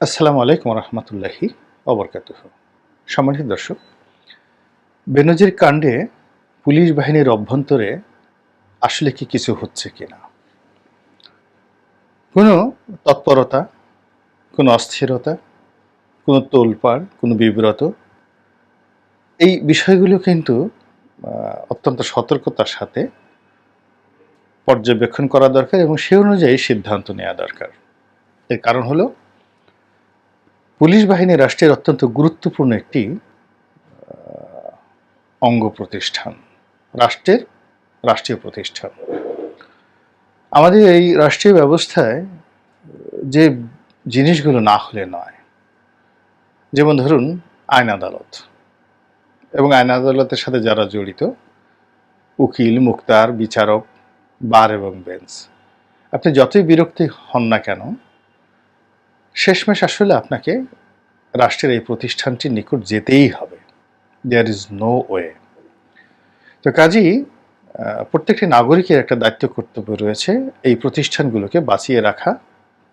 আসসালামু আলাইকুম রহমতুল্লাহি অবরকাতুহ। সম্মানিত দর্শক, বেনজির কাণ্ডে পুলিশ বাহিনীর অভ্যন্তরে আসলে কি কিছু হচ্ছে কিনা, কোনো তৎপরতা, কোনো অস্থিরতা, কোনো তোলপাড়, কোনো বিব্রত, এই বিষয়গুলো কিন্তু অত্যন্ত সতর্কতার সাথে পর্যবেক্ষণ করা দরকার এবং সে অনুযায়ী সিদ্ধান্ত নেওয়া দরকার। এর কারণ হলো, পুলিশ বাহিনী রাষ্ট্রের অত্যন্ত গুরুত্বপূর্ণ একটি অঙ্গ প্রতিষ্ঠান, রাষ্ট্রের রাষ্ট্রীয় প্রতিষ্ঠান। আমাদের এই রাষ্ট্রীয় ব্যবস্থায় যে জিনিসগুলো না হলে নয়, যেমন ধরুন আইন আদালত এবং আইন আদালতের সাথে যারা জড়িত, উকিল, মুক্তার, বিচারক, বার এবং বেঞ্চ, আপনি যতই বিরক্তি হন না কেন, শেষমেশ আসলে আপনাকে রাষ্ট্রের এই প্রতিষ্ঠানটির নিকট যেতেই হবে। There is no way. তো কাজেই প্রত্যেকটি নাগরিকের একটা দায়িত্ব কর্তব্য রয়েছে এই প্রতিষ্ঠানগুলোকে বাঁচিয়ে রাখা,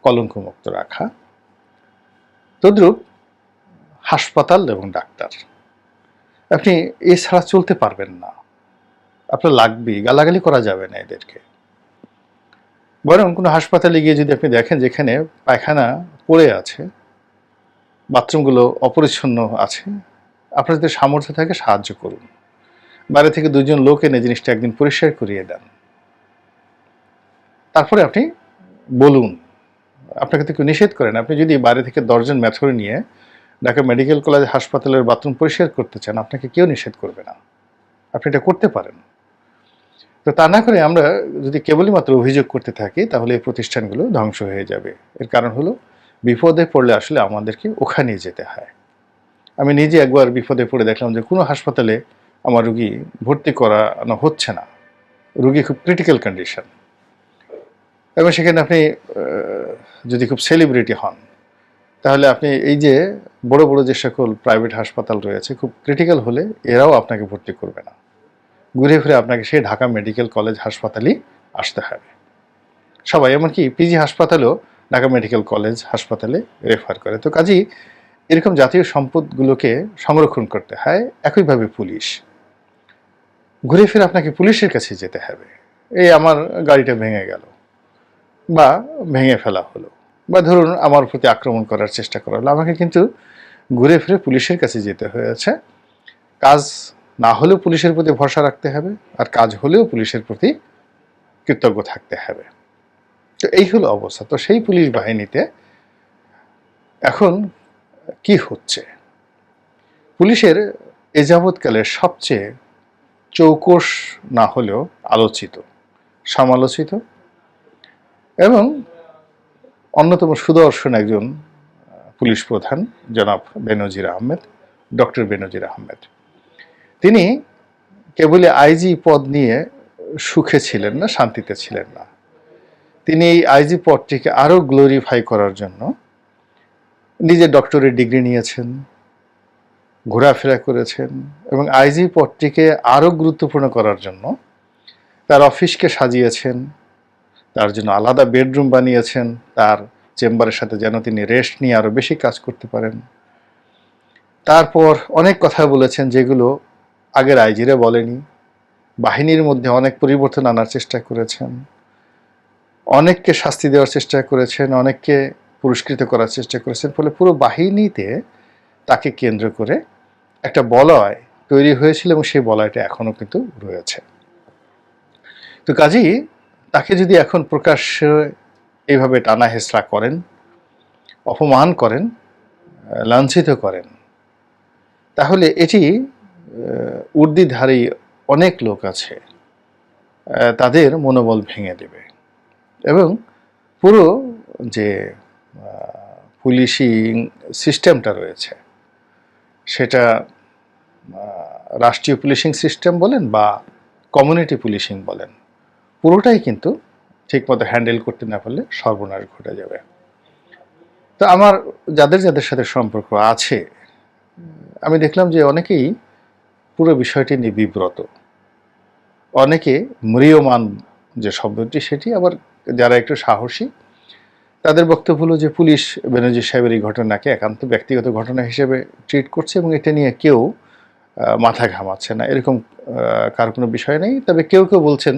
কলঙ্কমুক্ত রাখা। তদ্রূপ হাসপাতাল এবং ডাক্তার, আপনি এছাড়া চলতে পারবেন না, আপনার লাগবেই, গালাগালি করা যাবে না এদেরকে। বরং কোনো হাসপাতালে গিয়ে যদি আপনি দেখেন যেখানে পায়খানা পড়ে আছে, বাথরুমগুলো অপরিচ্ছন্ন আছে, আপনার যদি সামর্থ্য থাকে সাহায্য করুন, বাইরে থেকে দুজন লোক এনে জিনিসটা একদিন পরিষ্কার করিয়ে দেন, তারপরে আপনি বলুন। আপনাকে তো কেউ নিষেধ করেন। আপনি যদি বাইরে থেকে 10 জন মেথর নিয়ে ঢাকা মেডিকেল কলেজ হাসপাতালের বাথরুম পরিষ্কার করতে চান, আপনাকে কেউ নিষেধ করবে না, আপনি এটা করতে পারেন। তো তা না করে আমরা যদি কেবলই মাত্র অভিযোগ করতে থাকি, তাহলে এই প্রতিষ্ঠানগুলো ধ্বংস হয়ে যাবে। এর কারণ হলো, বিপদে পড়লে আসলে আমাদেরকে ওখানেই যেতে হয়। আমি নিজে একবার বিপদে পড়ে দেখলাম যে কোনো হাসপাতালে আমার রুগী ভর্তি করানো হচ্ছে না, রুগী খুব ক্রিটিক্যাল কন্ডিশন, এবং সেখানে আপনি যদি খুব সেলিব্রিটি হন, তাহলে আপনি এই যে বড় বড় যে সকল প্রাইভেট হাসপাতাল রয়েছে, খুব ক্রিটিক্যাল হলে এরাও আপনাকে ভর্তি করবে না, ঘুরে ফিরে আপনাকে সেই ঢাকা মেডিকেল কলেজ হাসপাতালই আসতে হবে। সবাই, এমনকি পিজি হাসপাতালেও ঢাকা মেডিকেল কলেজ হাসপাতালে রেফার করে। তো কাজেই এরকম জাতীয় সম্পদগুলোকে সংরক্ষণ করতে হয়। একইভাবে পুলিশ, ঘুরে ফিরে আপনাকে পুলিশের কাছে যেতে হবে। এই আমার গাড়িটা ভেঙে গেল বা ভেঙে ফেলা হলো, বা ধরুন আমার প্রতি আক্রমণ করার চেষ্টা করা হলো, আমাকে কিন্তু ঘুরে ফিরে পুলিশের কাছে যেতে হয়েছে। কাজ না হলেও পুলিশের প্রতি ভরসা রাখতে হবে, আর কাজ হলেও পুলিশের প্রতি কৃতজ্ঞ থাকতে হবে। তো এই হলো অবস্থা। তো সেই পুলিশ বাহিনীতে এখন কি হচ্ছে, পুলিশের এ যাবৎকালের সবচেয়ে চৌকস না হলেও আলোচিত, সমালোচিত এবং অন্যতম সুদর্শন একজন পুলিশ প্রধান জনাব বেনজির আহমেদ, ডক্টর বেনজির আহমেদ। তিনি কেবলই আইজি পদ নিয়ে সুখে ছিলেন না, শান্তিতে ছিলেন না। তিনি এই আইজি পদটিকে আরও গ্লোরিফাই করার জন্য নিজের ডক্টরেট ডিগ্রি নিয়েছেন, ঘোরাফেরা করেছেন, এবং আইজি পদটিকে আরও গুরুত্বপূর্ণ করার জন্য তার অফিসকে সাজিয়েছেন, তার জন্য আলাদা বেডরুম বানিয়েছেন, তার চেম্বারের সাথে যেন তিনি রেস্ট নিয়ে আরও বেশি কাজ করতে পারেন। তারপর অনেক কথা বলেছেন যেগুলো আগের আইজিরা বলেনি। বাহিনীর মধ্যে অনেক পরিবর্তন আনার চেষ্টা করেছেন, অনেককে শাস্তি দেওয়ার চেষ্টা করেছেন, অনেককে পুরস্কৃত করার চেষ্টা করেছেন। ফলে পুরো বাহিনীতে তাকে কেন্দ্র করে একটা বলয় তৈরি হয়েছিল এবং সেই বলয়টা এখনও কিন্তু রয়েছে। তো কাজেই তাকে যদি এখন প্রকাশ্যে এইভাবে টানা হেঁচড়া করেন, অপমান করেন, লাঞ্ছিত করেন, তাহলে এটি ঊর্ধ্বধারী অনেক লোক আছে, তাদের মনোবল ভেঙে দেবে এবং পুরো যে পুলিশিং সিস্টেমটা রয়েছে, সেটা রাষ্ট্রীয় পুলিশিং সিস্টেম বলেন বা কমিউনিটি পুলিশিং বলেন, পুরোটাই কিন্তু ঠিকমতো হ্যান্ডেল করতে না পারলে সর্বনাশ ঘটে যাবে। তো আমার যাদের যাদের সাথে সম্পর্ক আছে, আমি দেখলাম যে অনেকেই পুরো বিষয়টি নিয়ে বিব্রত, অনেকে ম্রিয়মাণ যে শব্দটি সেটি, আবার যারা একটু সাহসী তাদের বক্তব্য হলো যে পুলিশ বেনজির সাহেবের এই ঘটনাকে একান্ত ব্যক্তিগত ঘটনা হিসেবে ট্রিট করছে এবং এটা নিয়ে কেউ মাথা ঘামাচ্ছে না, এরকম কার কোনো বিষয় নেই। তবে কেউ কেউ বলছেন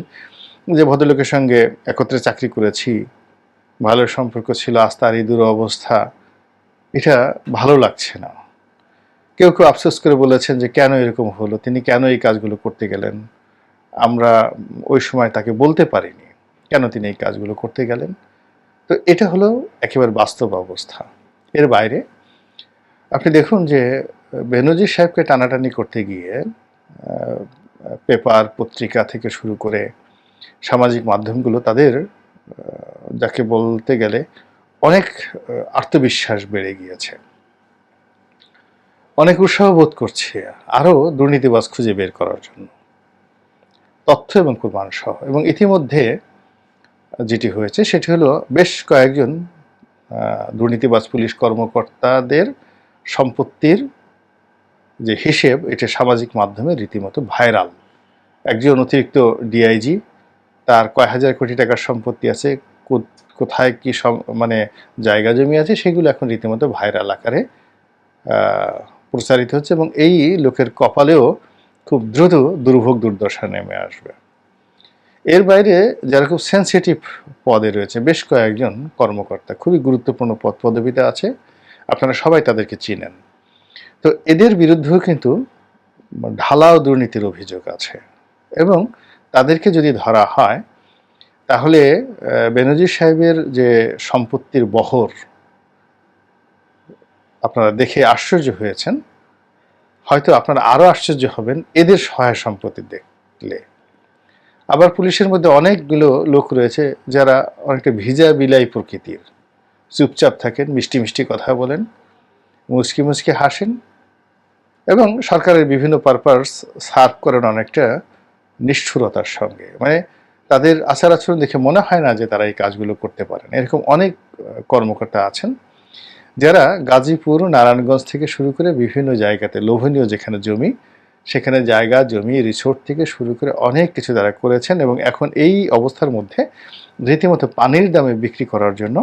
যে ভদ্রলোকের সঙ্গে একত্রে চাকরি করেছি, ভালো সম্পর্ক ছিল, আজ তার এই দুরবস্থা, এটা ভালো লাগছে না। কেউ কেউ আফসোস করে বলেছেন যে কেন এরকম হলো, তিনি কেন এই কাজগুলো করতে গেলেন, আমরা ওই সময় তাকে বলতে পারিনি কেন তিনি এই কাজগুলো করতে গেলেন। তো এটা হলো একেবারে বাস্তব অবস্থা। এর বাইরে আপনি দেখুন যে বেনজির সাহেবকে টানাটানি করতে গিয়ে পেপার পত্রিকা থেকে শুরু করে সামাজিক মাধ্যমগুলো তাদের যাকে বলতে গেলে অনেক আত্মবিশ্বাস বেড়ে গিয়েছে, অনেক উৎসাহ বোধ করছে আরও দুর্নীতিবাজ খুঁজে বের করার জন্য, তথ্য এবং প্রমাণ সহ। এবং ইতিমধ্যে যেটি হয়েছে সেটি হলো বেশ কয়েকজন দুর্নীতিবাজ পুলিশ কর্মকর্তাদের সম্পত্তির যে হিসেব, এটা সামাজিক মাধ্যমে রীতিমতো ভাইরাল। একজন অতিরিক্ত ডিআইজি, তার কয় হাজার কোটি টাকার সম্পত্তি আছে, কোথায় কি মানে জায়গা জমি আছে, সেগুলো এখন রীতিমতো ভাইরাল আকারে প্রচারিত হচ্ছে এবং এই লোকের কপালেও খুব দ্রুত দুর্ভোগ দুর্দশা নেমে আসবে। এর বাইরে যারা খুব সেন্সিটিভ পদে রয়েছে, বেশ কয়েকজন কর্মকর্তা খুবই গুরুত্বপূর্ণ পদ পদবিতে আছে, আপনারা সবাই তাদেরকে চিনেন। তো এদের বিরুদ্ধেও কিন্তু ঢালাও দুর্নীতির অভিযোগ আছে এবং তাদেরকে যদি ধরা হয় তাহলে বেনজির সাহেবের যে সম্পত্তির বহর আপনারা দেখে আশ্চর্য হয়েছেন, হয়তো আপনারা আরও আশ্চর্য হবেন এদের সহায় সম্পত্তি দেখলে। আবার পুলিশের মধ্যে অনেকগুলো লোক রয়েছে যারা অনেকটা ভিজা বিলাই প্রকৃতির, চুপচাপ থাকেন, মিষ্টি মিষ্টি কথা বলেন, মুচকি মুচকি হাসেন এবং সরকারের বিভিন্ন পারপাস সার্ভ করেন অনেকটা নিষ্ঠুরতার সঙ্গে। মানে তাদের আচার আচরণ দেখে মনে হয় না যে তারা এই কাজগুলো করতে পারেন। এরকম অনেক কর্মকর্তা আছেন যারা গাজীপুর, নারায়ণগঞ্জ থেকে শুরু করে বিভিন্ন জায়গাতে লোভনীয় যেখানে জমি, সেখানে জায়গা জমি রিসোর্ট থেকে শুরু করে অনেক কিছু তারা করেছেন এবং এখন এই অবস্থার মধ্যে রীতিমতো পানির দামে বিক্রি করার জন্য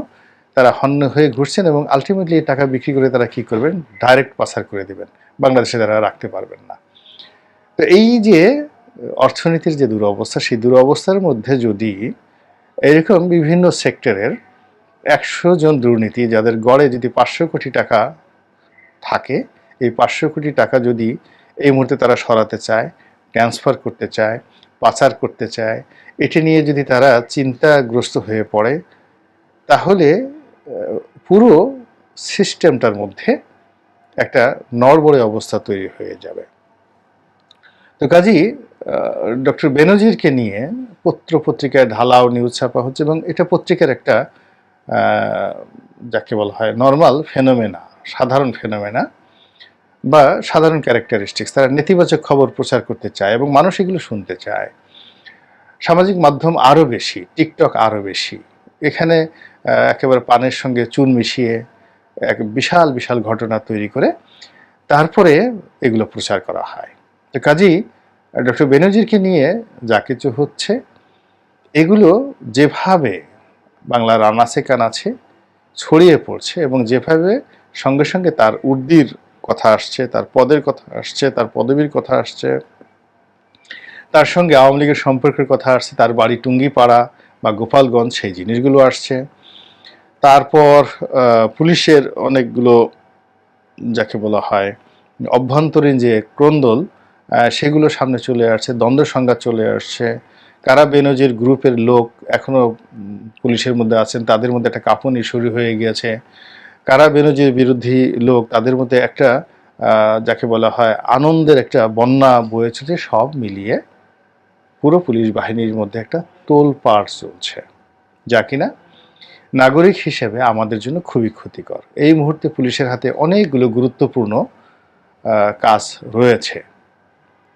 তারা হন্য হয়ে ঘুরছেন এবং আলটিমেটলি টাকা বিক্রি করে তারা কি করবেন, ডাইরেক্ট পাচার করে দেবেন, বাংলাদেশে তারা রাখতে পারবেন না। তো এই যে অর্থনীতির যে দুরবস্থা, সেই দুরবস্থার মধ্যে যদি এরকম বিভিন্ন সেক্টরের 100 জন দুর্নীতি যাদের গড়ে যদি 500 কোটি টাকা থাকে, এই 500 কোটি টাকা যদি এই মুহূর্তে তারা সরাতে চায়, ট্রান্সফার করতে চায়, পাচার করতে চায়, এটি নিয়ে যদি তারা চিন্তাগ্রস্ত হয়ে পড়ে, তাহলে পুরো সিস্টেমটার মধ্যে একটা নড়বড়ে অবস্থা তৈরি হয়ে যাবে। তো কাজী ডক্টর বেনজিরকে নিয়ে পত্রিকায় ঢালাও নিউজ ছাপা হচ্ছে এবং এটা পত্রিকার একটা যাকে বলা হয় নর্মাল ফেনোমেনা, সাধারণ ফেনোমেনা বা সাধারণ ক্যারেক্টারিস্টিক্স। তারা নেতিবাচক খবর প্রচার করতে চায় এবং মানুষ এগুলো শুনতে চায়। সামাজিক মাধ্যম আরও বেশি, টিকটক আরও বেশি, এখানে একেবারে পানের সঙ্গে চুন মিশিয়ে এক বিশাল বিশাল ঘটনা তৈরি করে তারপরে এগুলো প্রচার করা হয়। তো কাজেই ডক্টর বেনজিরকে নিয়ে যা কিছু হচ্ছে, এগুলো যেভাবে বাংলার আনাচে কানাচে ছড়িয়ে পড়ছে এবং যেভাবে সঙ্গে সঙ্গে তার উর্দির কথা আসছে, তার পদের কথা আসছে, তার পদবীর কথা আসছে, তার সঙ্গে আওয়ামী লীগের সম্পর্কের কথা আসছে, তার বাড়ি টুঙ্গিপাড়া বা গোপালগঞ্জ, সেই জিনিসগুলো আসছে। তারপর পুলিশের অনেকগুলো যাকে বলা হয় অভ্যন্তরীণ যে ক্রন্দল, সেগুলো সামনে চলে আসছে, দ্বন্দ্ব সংঘাত চলে আসছে। কারা বেনজির গ্রুপের লোক এখনও পুলিশের মধ্যে আছেন, তাদের মধ্যে একটা কাঁপুনি শুরু হয়ে গিয়েছে। কারা বেনজির বিরোধী লোক, তাদের মধ্যে একটা যাকে বলা হয় আনন্দের একটা বন্যা বয়ে চলছে। সব মিলিয়ে পুরো পুলিশ বাহিনীর মধ্যে একটা তোলপাড় চলছে, যা কিনা নাগরিক হিসেবে আমাদের জন্য খুবই ক্ষতিকর। এই মুহূর্তে পুলিশের হাতে অনেকগুলো গুরুত্বপূর্ণ কাজ রয়েছে,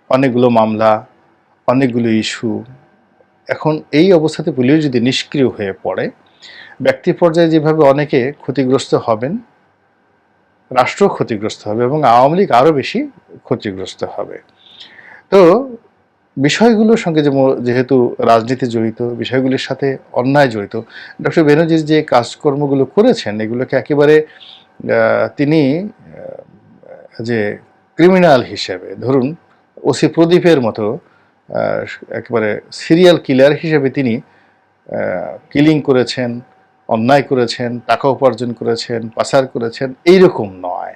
অনেকগুলো মামলা, অনেকগুলো ইস্যু। এখন এই অবস্থাতে পুলিশ যদি নিষ্ক্রিয় হয়ে পড়ে, ব্যক্তি পর্যায়ে যেভাবে অনেকে ক্ষতিগ্রস্ত হবেন, রাষ্ট্র ক্ষতিগ্রস্ত হবে এবং আওয়ামী লীগ আরও বেশি ক্ষতিগ্রস্ত হবে। তো বিষয়গুলোর সঙ্গে যেহেতু রাজনীতি জড়িত, বিষয়গুলির সাথে অন্যায় জড়িত, ডক্টর বেনজির যে কাজকর্মগুলো করেছেন এগুলোকে একেবারে তিনি যে ক্রিমিনাল হিসেবে, ধরুন ওসি প্রদীপের মতো আহ, একেবারে সিরিয়াল কিলার হিসেবে তিনি কিলিং করেছেন, অন্যায় করেছেন, টাকা উপার্জন করেছেন, পাচার করেছেন, এইরকম নয়।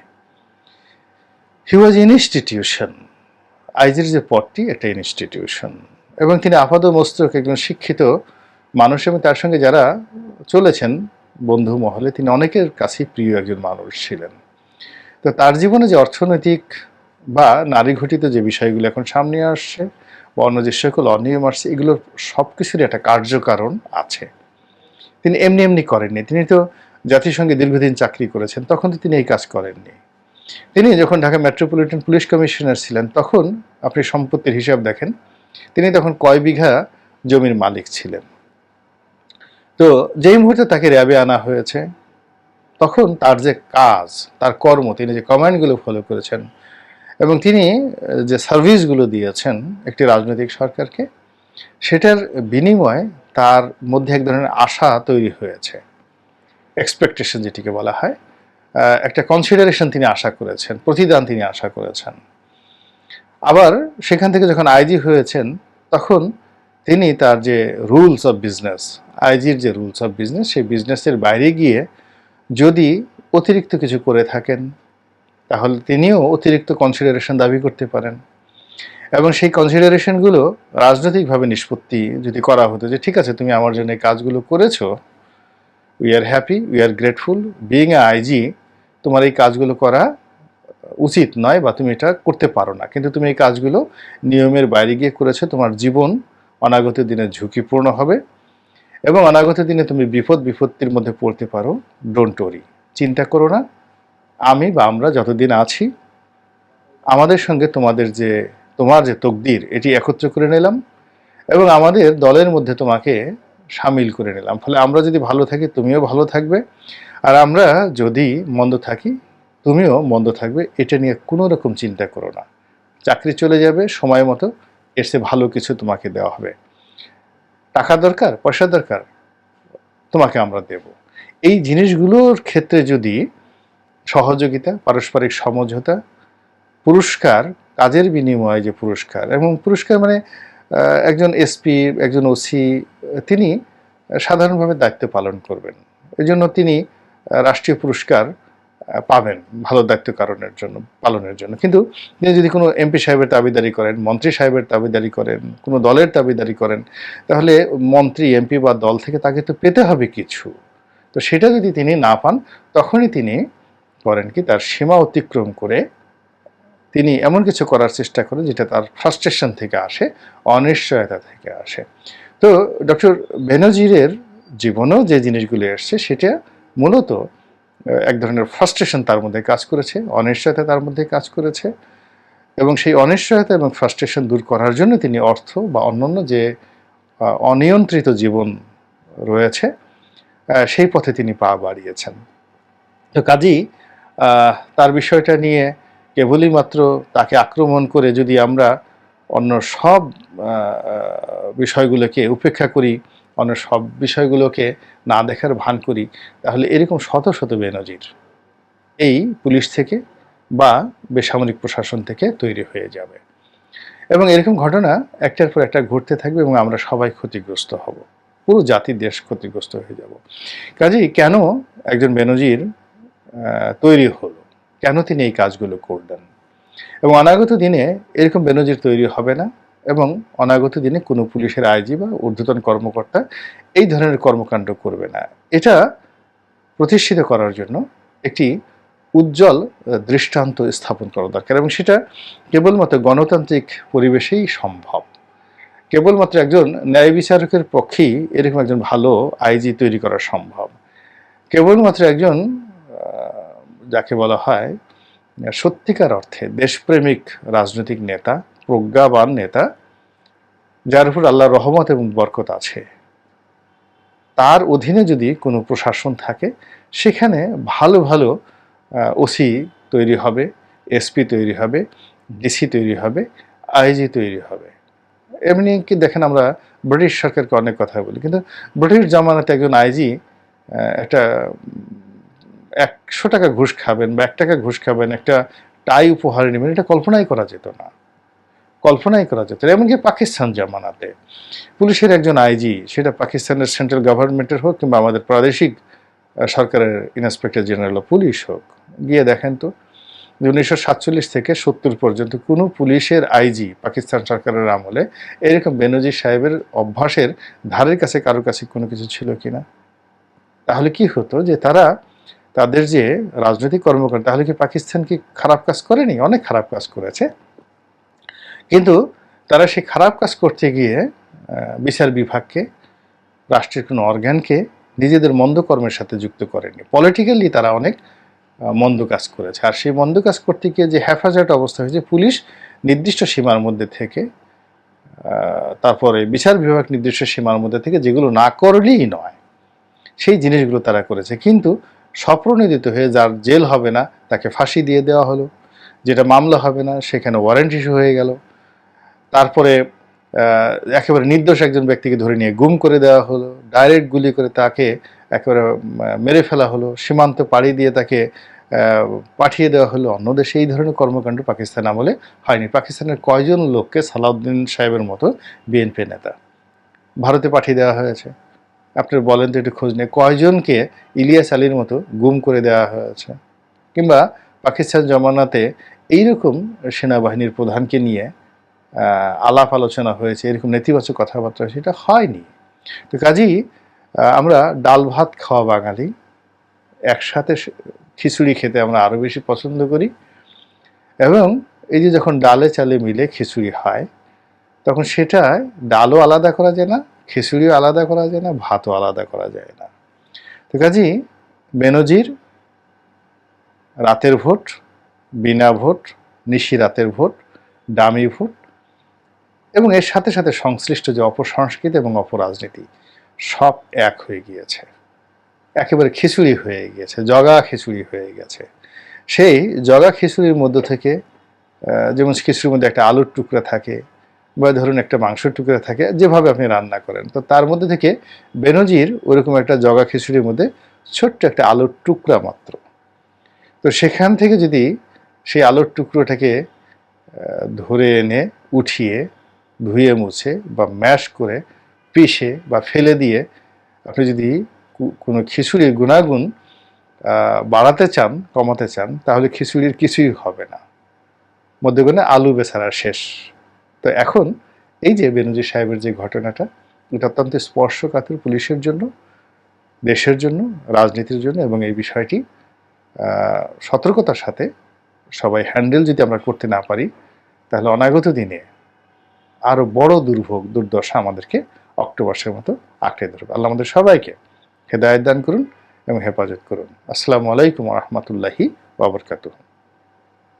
হি ওয়াজ ইনস্টিটিউশন। আইজির যে পদটি এটা ইনস্টিটিউশন, এবং তিনি আপাত মস্তক একজন শিক্ষিত মানুষ, এবং তার সঙ্গে যারা চলেছেন বন্ধু মহলে তিনি অনেকের কাছেই প্রিয় একজন মানুষ ছিলেন। তো তার জীবনে যে অর্থনৈতিক বা নারী ঘটিত যে বিষয়গুলো এখন সামনে আসছে বা অন্য যে সকল অনিয়ম আসছে, এগুলোর সব কিছুরই একটা কার্যকারণ আছে। তিনি এমনি এমনি করেননি। তিনি তো জাতিসংঘে দীর্ঘদিন চাকরি করেছেন, তখন তো তিনি এই কাজ করেননি। তিনি যখন ঢাকা মেট্রোপলিটন পুলিশ কমিশনার ছিলেন তখন আপনি সম্পত্তির হিসাব দেখেন, তিনি তখন কয় বিঘা জমির মালিক ছিলেন। তো যেই মুহূর্তে তাকে র্যাবে আনা হয়েছে, তখন তার যে কাজ, তার কর্ম, তিনি যে কমান্ডগুলো ফলো করেছেন এবং তিনি যে সার্ভিসগুলো দিয়েছেন একটি রাজনৈতিক সরকারকে, সেটার বিনিময়ে তার মধ্যে এক ধরনের আশা তৈরি হয়েছে, এক্সপেকটেশন যেটিকে বলা হয়, একটা কনসিডারেশন তিনি আশা করেছেন, প্রতিদান তিনি আশা করেছেন। আবার সেখান থেকে যখন আইজি হয়েছেন তখন তিনি তার যে রুলস অফ বিজনেস, আইজির যে রুলস অফ বিজনেস, সেই বিজনেসের বাইরে গিয়ে যদি অতিরিক্ত কিছু করে থাকেন তাহলে তিনিও অতিরিক্ত কনসিডারেশন দাবি করতে পারেন, এবং সেই কনসিডারেশনগুলো রাজনৈতিকভাবে নিষ্পত্তি যদি করা হতো যে ঠিক আছে তুমি আমার জন্য এই কাজগুলো করেছো, we are happy, we are grateful, being a IG তোমার এই কাজগুলো করা উচিত নয় বা তুমি এটা করতে পারো না, কিন্তু তুমি এই কাজগুলো নিয়মের বাইরে গিয়ে করেছো, তোমার জীবন অনাগত দিনে ঝুঁকিপূর্ণ হবে এবং অনাগত দিনে তুমি বিপত্তির মধ্যে পড়তে পারো, ডোন্ট ওরি, চিন্তা করো না, আমি বা আমরা যতদিন আছি আমাদের সঙ্গে তোমার যে তকদির এটি একত্র করে নিলাম এবং আমাদের দলের মধ্যে তোমাকে সামিল করে নিলাম, ফলে আমরা যদি ভালো থাকি তুমিও ভালো থাকবে, আর আমরা যদি মন্দ থাকি তুমিও মন্দ থাকবে, এটা নিয়ে কোনো রকম চিন্তা করো না, চাকরি চলে যাবে সময় মতো, এর চেয়ে ভালো কিছু তোমাকে দেওয়া হবে, টাকা দরকার, পয়সা দরকার, তোমাকে আমরা দেব। এই জিনিসগুলোর ক্ষেত্রে যদি সহযোগিতা, পারস্পরিক সমঝোতা, পুরস্কার, কাজের বিনিময়ে যে পুরস্কার, এবং পুরস্কার মানে একজন এসপি, একজন ওসি তিনি সাধারণভাবে দায়িত্ব পালন করবেন, এই জন্য তিনি রাষ্ট্রীয় পুরস্কার পাবেন ভালো দায়িত্ব পালনের জন্য, কিন্তু তিনি যদি কোনো এমপি সাহেবের দাবিদারি করেন, মন্ত্রী সাহেবের দাবিদারি করেন, কোনো দলের দাবিদারি করেন, তাহলে মন্ত্রী, এমপি বা দল থেকে তাকে তো পেতে হবে কিছু। তো সেটা যদি তিনি না পান তখনই তিনি করেন কি, তার সীমা অতিক্রম করে তিনি এমন কিছু করার চেষ্টা করেন যেটা তার ফ্রাস্ট্রেশন থেকে আসে, অনিশ্চয়তা থেকে আসে। তো ডক্টর বেনজিরের জীবনেও যে জিনিসগুলো এসছে সেটা মূলত এক ধরনের ফ্রাস্ট্রেশন তার মধ্যে কাজ করেছে, অনিশ্চয়তা তার মধ্যে কাজ করেছে, এবং সেই অনিশ্চয়তা এবং ফ্রাস্ট্রেশন দূর করার জন্য তিনি অর্থ বা অন্যান্য যে অনিয়ন্ত্রিত জীবন রয়েছে সেই পথে তিনি পা বাড়িয়েছেন। তো কাজেই তার বিষয়টা নিয়ে কেবলই মাত্র তাকে আক্রমণ করে যদি আমরা অন্য সব বিষয়গুলোকে উপেক্ষা করি, অন্য সব বিষয়গুলোকে না দেখার ভান করি, তাহলে এরকম শত শত বেনজির এই পুলিশ থেকে বা বেসামরিক প্রশাসন থেকে তৈরি হয়ে যাবে, এবং এরকম ঘটনা একটার পর একটা ঘটতে থাকবে এবং আমরা সবাই ক্ষতিগ্রস্ত হব, পুরো জাতির দেশ ক্ষতিগ্রস্ত হয়ে যাব। কাজেই কেন একজন বেনজির তৈরি হলো, কেন তিনি এই কাজগুলো করলেন, এবং অনাগত দিনে এরকম বেনজির তৈরি হবে না, এবং অনাগত দিনে কোনো পুলিশের আইজি বা ঊর্ধ্বতন কর্মকর্তা এই ধরনের কর্মকাণ্ড করবে না, এটা প্রতিষ্ঠিত করার জন্য একটি উজ্জ্বল দৃষ্টান্ত স্থাপন করা দরকার, এবং সেটা কেবলমাত্র গণতান্ত্রিক পরিবেশেই সম্ভব। কেবলমাত্র একজন ন্যায় বিচারকের পক্ষেই এরকম একজন ভালো আইজি তৈরি করা সম্ভব। কেবলমাত্র একজন যাকে বলা হয় সত্যিকার অর্থে দেশপ্রেমিক রাজনৈতিক নেতা, প্রজ্ঞাবান নেতা, যার উপর আল্লাহর রহমত এবং বরকত আছে, তার অধীনে যদি কোনো প্রশাসন থাকে সেখানে ভালো ভালো ওসি তৈরি হবে, এসপি তৈরি হবে, ডিসি তৈরি হবে, আইজি তৈরি হবে, এমনি কি দেখেন, আমরা ব্রিটিশ সরকারকে অনেক কথা বলি, কিন্তু ব্রিটিশ জামানাতে একজন আইজি একটা 100 টাকা ঘুষ খাবেন বা 1 টাকা ঘুষ খাবেন, একটা টাই উপহার নেবেন, এটা কল্পনাই করা যেত না, কল্পনাই করা যেত না। এমনকি পাকিস্তান জামানাতে পুলিশের একজন আইজি, সেটা পাকিস্তানের সেন্ট্রাল গভর্নমেন্টের হোক কিংবা আমাদের প্রাদেশিক সরকারের ইন্সপেক্টর জেনারেল অফ পুলিশ হোক, গিয়ে দেখেন তো 1947 থেকে 70 পর্যন্ত কোনো পুলিশের আইজি পাকিস্তান সরকারের আমলে এরকম বেনজির সাহেবের অভ্যাসের ধারের কাছে কারোর কাছে কোনো কিছু ছিল কিনা। তাহলে কি হতো যে তারা তাদের যে রাজনৈতিক কর্মকাণ্ড, তাহলে কি পাকিস্তান কি খারাপ কাজ করেনি? অনেক খারাপ কাজ করেছে, কিন্তু তারা সেই খারাপ কাজ করতে গিয়ে বিচার বিভাগকে, রাষ্ট্রের কোনো অর্গানকে নিজেদের মন্দ কর্মের সাথে যুক্ত করেনি। পলিটিক্যালি তারা অনেক মন্দ কাজ করেছে। আর সেই মন্দ কাজ করতে গিয়ে যে হেফাজত অবস্থা হয়েছে, পুলিশ নির্দিষ্ট সীমার মধ্যে থেকে, তারপরে বিচার বিভাগ নির্দিষ্ট সীমার মধ্যে থেকে যেগুলো না করলেই নয় সেই জিনিসগুলো তারা করেছে। কিন্তু স্বপ্রণোদিত হয়ে যার জেল হবে না তাকে ফাঁসি দিয়ে দেওয়া হলো, যেটা মামলা হবে না সেখানে ওয়ারেন্ট ইস্যু হয়ে গেল, তারপরে একেবারে নির্দোষ একজন ব্যক্তিকে ধরে নিয়ে গুম করে দেওয়া হলো, ডাইরেক্ট গুলি করে তাকে একেবারে মেরে ফেলা হলো, সীমান্ত পাড়ি দিয়ে তাকে পাঠিয়ে দেওয়া হলো অন্য দেশে। এই ধরনের কর্মকাণ্ড পাকিস্তান আমলে হয়নি। পাকিস্তানের কয়জন লোককে সালাউদ্দিন সাহেবের মতো বিএনপি নেতা ভারতে পাঠিয়ে দেওয়া হয়েছে? আপনার বলেন তো, একটু খোঁজ নিয়ে কয়জনকে ইলিয়াস আলীর মতো গুম করে দেওয়া হয়েছে? কিংবা পাকিস্তান জমানাতে এইরকম সেনাবাহিনীর প্রধানকে নিয়ে আলাপ আলোচনা হয়েছে, এরকম নেতিবাচক কথাবার্তা, সেটা হয়নি। তো কাজেই আমরা ডাল ভাত খাওয়া বাঙালি, একসাথে খিচুড়ি খেতে আমরা আরও বেশি পছন্দ করি। এবং এই যে যখন ডালে চালে মিলে খিচুড়ি হয়, তখন সেটা ডালও আলাদা করা যায় না, খিচুড়িও আলাদা করা যায় না, ভাতও আলাদা করা যায় না। তো কাজেই বেনজির রাতের ভোট, বিনা ভোট, নিশি রাতের ভোট, ডামি ভোট এবং এর সাথে সাথে সংশ্লিষ্ট যে অপসংস্কৃতি এবং অপরাজনীতি, সব এক হয়ে গিয়েছে, একেবারে খিচুড়ি হয়ে গিয়েছে, জগা খিচুড়ি হয়ে গেছে। সেই জগা খিচুড়ির মধ্য থেকে, যেমন খিচুড়ির মধ্যে একটা আলুর টুকরা থাকে বা ধরুন একটা মাংসের টুকরা থাকে, যেভাবে আপনি রান্না করেন, তো তার মধ্যে থেকে বেনজির ওরকম একটা জগা খিচুড়ির মধ্যে ছোট্ট একটা আলুর টুকরা মাত্র। তো সেখান থেকে যদি সেই আলুর টুকরোটাকে ধরে এনে উঠিয়ে ধুয়ে মুছে বা ম্যাশ করে পিষে বা ফেলে দিয়ে আপনি যদি কোনো খিচুড়ির গুণাগুণ বাড়াতে চান, কমাতে চান, তাহলে খিচুড়ির কিছুই হবে না, মধ্যখানে আলু বেচারা শেষ। তো এখন এই যে বেনজির সাহেবের যে ঘটনাটা, এটা অত্যন্ত স্পর্শকাতর পুলিশের জন্য, দেশের জন্য, রাজনীতির জন্য। এবং এই বিষয়টি সতর্কতার সাথে সবাই হ্যান্ডেল যদি আমরা করতে না পারি, তাহলে অনাগত দিনে আরও বড় দুর্ভোগ, দুর্দশা আমাদেরকে অক্টোবরের মতো আঁকড়ে ধরবে। আল্লাহ আমাদের সবাইকে হেদায়েত দান করুন এবং হেফাজত করুন। আসসালামু আলাইকুম ওয়া রাহমাতুল্লাহি ওয়া বারাকাতুহু।